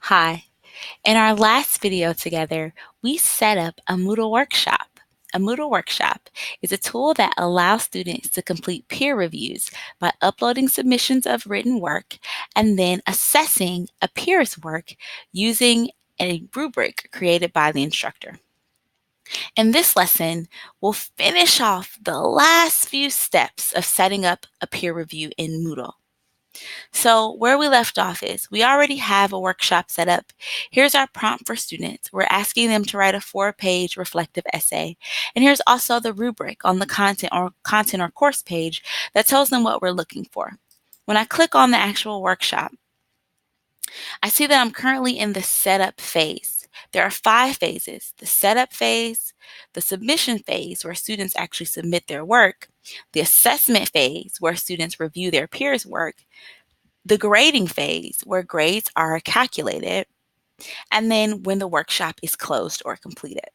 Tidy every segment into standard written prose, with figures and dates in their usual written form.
Hi. In our last video together, we set up a Moodle workshop. A Moodle workshop is a tool that allows students to complete peer reviews by uploading submissions of written work and then assessing a peer's work using a rubric created by the instructor. In this lesson, we'll finish off the last few steps of setting up a peer review in Moodle. So where we left off is we already have a workshop set up. Here's our prompt for students. We're asking them to write a 4-page reflective essay. And here's also the rubric on the content or course page that tells them what we're looking for. When I click on the actual workshop, I see that I'm currently in the setup phase. There are 5 phases: the setup phase, the submission phase, where students actually submit their work, the assessment phase, where students review their peers' work, the grading phase, where grades are calculated, and then when the workshop is closed or completed.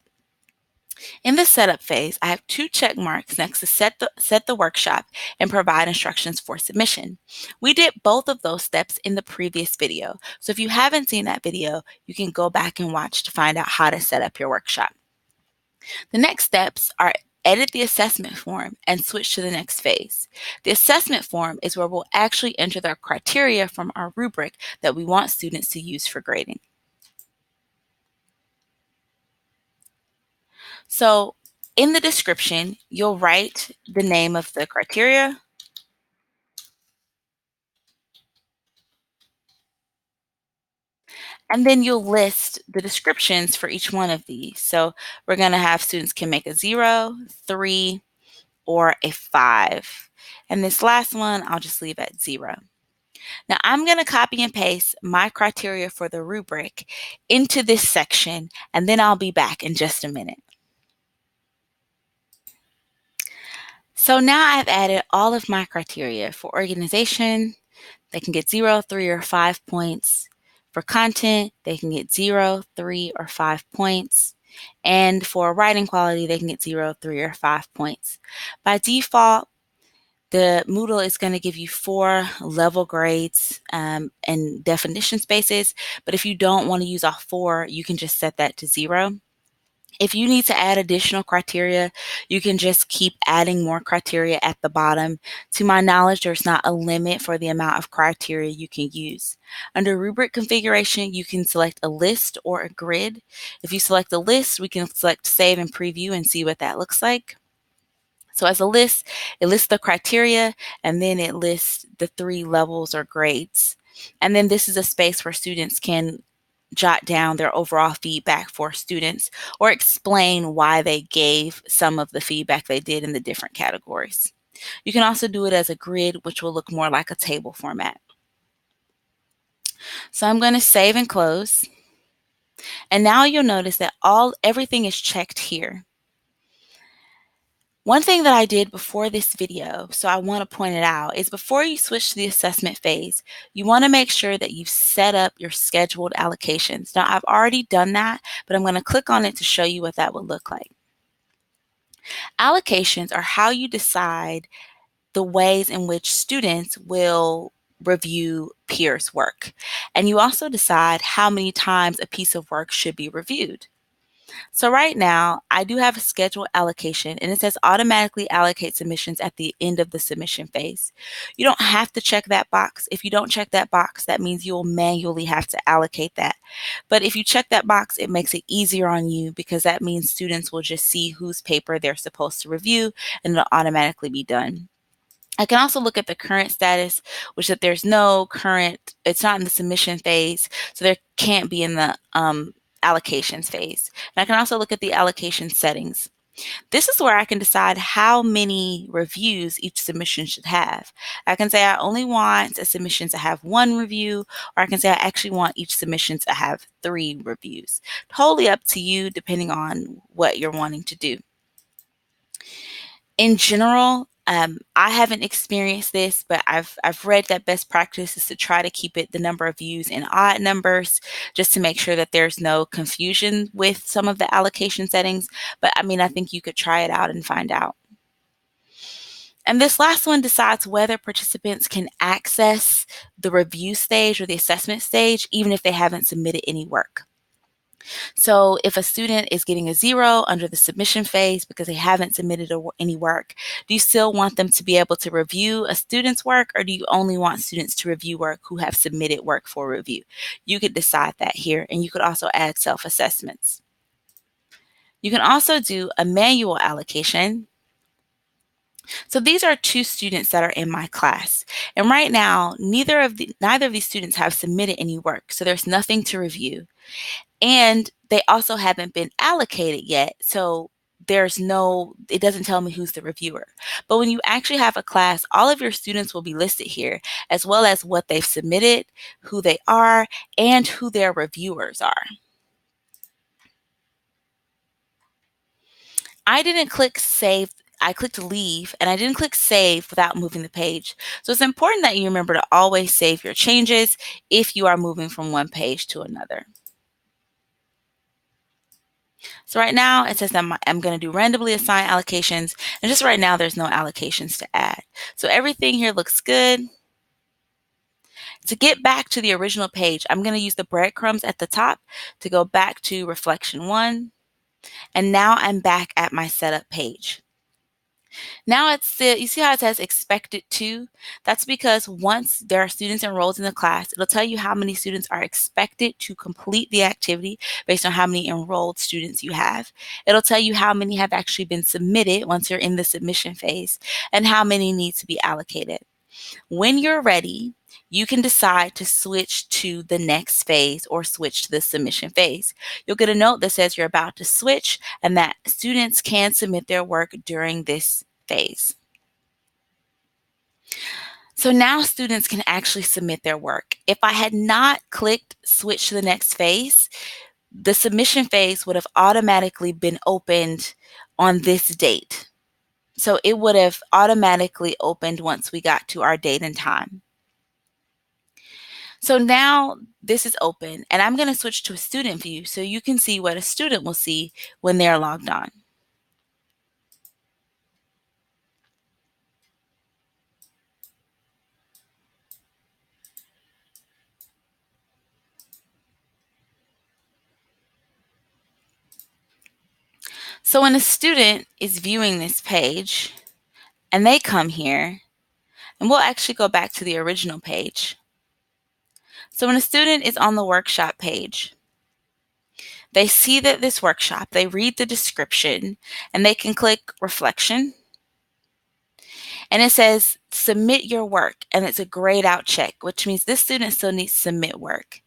In the setup phase, I have 2 check marks next to set the workshop and provide instructions for submission. We did both of those steps in the previous video, so if you haven't seen that video, you can go back and watch to find out how to set up your workshop. The next steps are edit the assessment form and switch to the next phase. The assessment form is where we'll actually enter the criteria from our rubric that we want students to use for grading. So in the description, you'll write the name of the criteria, and then you'll list the descriptions for each one of these. So we're going to have students can make a 0, 3, or a 5. And this last one, I'll just leave at 0. Now I'm going to copy and paste my criteria for the rubric into this section, and then I'll be back in just a minute. So now I've added all of my criteria. For organization, they can get 0, 3, or 5 points. For content, they can get 0, 3, or 5 points. And for writing quality, they can get 0, 3, or 5 points. By default, the Moodle is going to give you 4 level grades and definition spaces, but if you don't want to use all 4, you can just set that to 0. If you need to add additional criteria, you can just keep adding more criteria at the bottom. To my knowledge, there's not a limit for the amount of criteria you can use. Under rubric configuration, you can select a list or a grid. If you select a list, we can select save and preview and see what that looks like. So as a list, it lists the criteria, and then it lists the 3 levels or grades. And then this is a space where students can jot down their overall feedback for students or explain why they gave some of the feedback they did in the different categories. You can also do it as a grid, which will look more like a table format. So I'm going to save and close. And now you'll notice that everything is checked here. One thing that I did before this video, so I want to point it out, is before you switch to the assessment phase, you want to make sure that you've set up your scheduled allocations. Now, I've already done that, but I'm going to click on it to show you what that would look like. Allocations are how you decide the ways in which students will review peers' work. And you also decide how many times a piece of work should be reviewed. So right now, I do have a scheduled allocation, and it says automatically allocate submissions at the end of the submission phase. You don't have to check that box. If you don't check that box, that means you'll manually have to allocate that. But if you check that box, it makes it easier on you because that means students will just see whose paper they're supposed to review, and it'll automatically be done. I can also look at the current status, which that there's no current, it's not in the submission phase, so there can't be in the allocations phase. And I can also look at the allocation settings. This is where I can decide how many reviews each submission should have. I can say I only want a submission to have 1 review, or I can say I actually want each submission to have 3 reviews. Totally up to you depending on what you're wanting to do. In general, I haven't experienced this, but I've read that best practice is to try to keep it the number of views in odd numbers just to make sure that there's no confusion with some of the allocation settings. But I mean, I think you could try it out and find out. And this last one decides whether participants can access the review stage or the assessment stage, even if they haven't submitted any work. So if a student is getting a 0 under the submission phase because they haven't submitted any work, do you still want them to be able to review a student's work, or do you only want students to review work who have submitted work for review? You could decide that here, and you could also add self-assessments. You can also do a manual allocation. So these are 2 students that are in my class. And right now, neither of these students have submitted any work, so there's nothing to review. And they also haven't been allocated yet, so it doesn't tell me who's the reviewer. But when you actually have a class, all of your students will be listed here, as well as what they've submitted, who they are, and who their reviewers are. I didn't click save. I clicked leave, and I didn't click save without moving the page. So it's important that you remember to always save your changes if you are moving from one page to another. So right now it says that I'm going to do randomly assign allocations, and just right now there's no allocations to add. So everything here looks good. To get back to the original page, I'm going to use the breadcrumbs at the top to go back to reflection 1. And now I'm back at my setup page. Now you see how it says expected to? That's because once there are students enrolled in the class, it'll tell you how many students are expected to complete the activity based on how many enrolled students you have. It'll tell you how many have actually been submitted once you're in the submission phase, and how many need to be allocated. When you're ready, you can decide to switch to the next phase or switch to the submission phase. You'll get a note that says you're about to switch and that students can submit their work during this phase. So now students can actually submit their work. If I had not clicked switch to the next phase, the submission phase would have automatically been opened on this date. So it would have automatically opened once we got to our date and time. So now this is open, and I'm going to switch to a student view so you can see what a student will see when they're logged on. So when a student is viewing this page and they come here, and we'll actually go back to the original page. So when a student is on the workshop page, they see that this workshop, they read the description, and they can click reflection. And it says submit your work, and it's a grayed out check, which means this student still needs to submit work.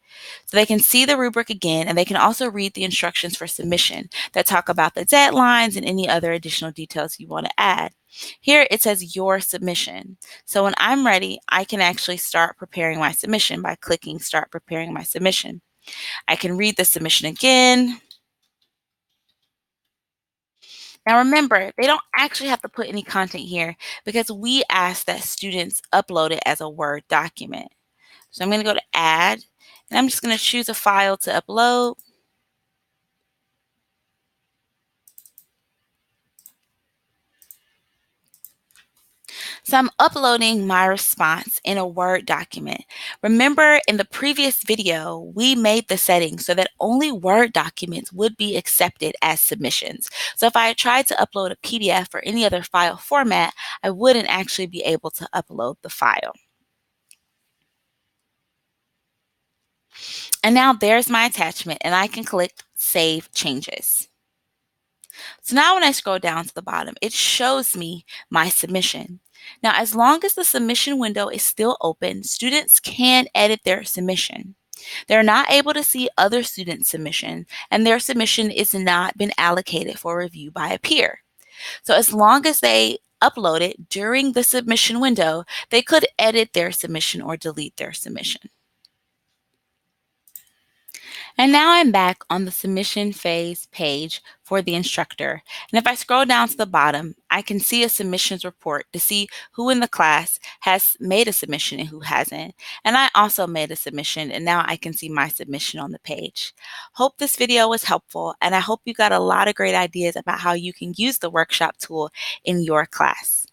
So they can see the rubric again, and they can also read the instructions for submission that talk about the deadlines and any other additional details you want to add. Here it says your submission. So when I'm ready, I can actually start preparing my submission by clicking start preparing my submission. I can read the submission again. Now remember, they don't actually have to put any content here because we ask that students upload it as a Word document. So I'm going to go to add, and I'm just going to choose a file to upload. So I'm uploading my response in a Word document. Remember, in the previous video, we made the settings so that only Word documents would be accepted as submissions. So if I tried to upload a PDF or any other file format, I wouldn't actually be able to upload the file. And now there's my attachment, and I can click Save Changes. So now when I scroll down to the bottom, it shows me my submission. Now, as long as the submission window is still open, students can edit their submission. They're not able to see other students' submission, and their submission is not been allocated for review by a peer. So as long as they upload it during the submission window, they could edit their submission or delete their submission. And now I'm back on the submission phase page for the instructor. And if I scroll down to the bottom, I can see a submissions report to see who in the class has made a submission and who hasn't. And I also made a submission, and now I can see my submission on the page. Hope this video was helpful, and I hope you got a lot of great ideas about how you can use the workshop tool in your class.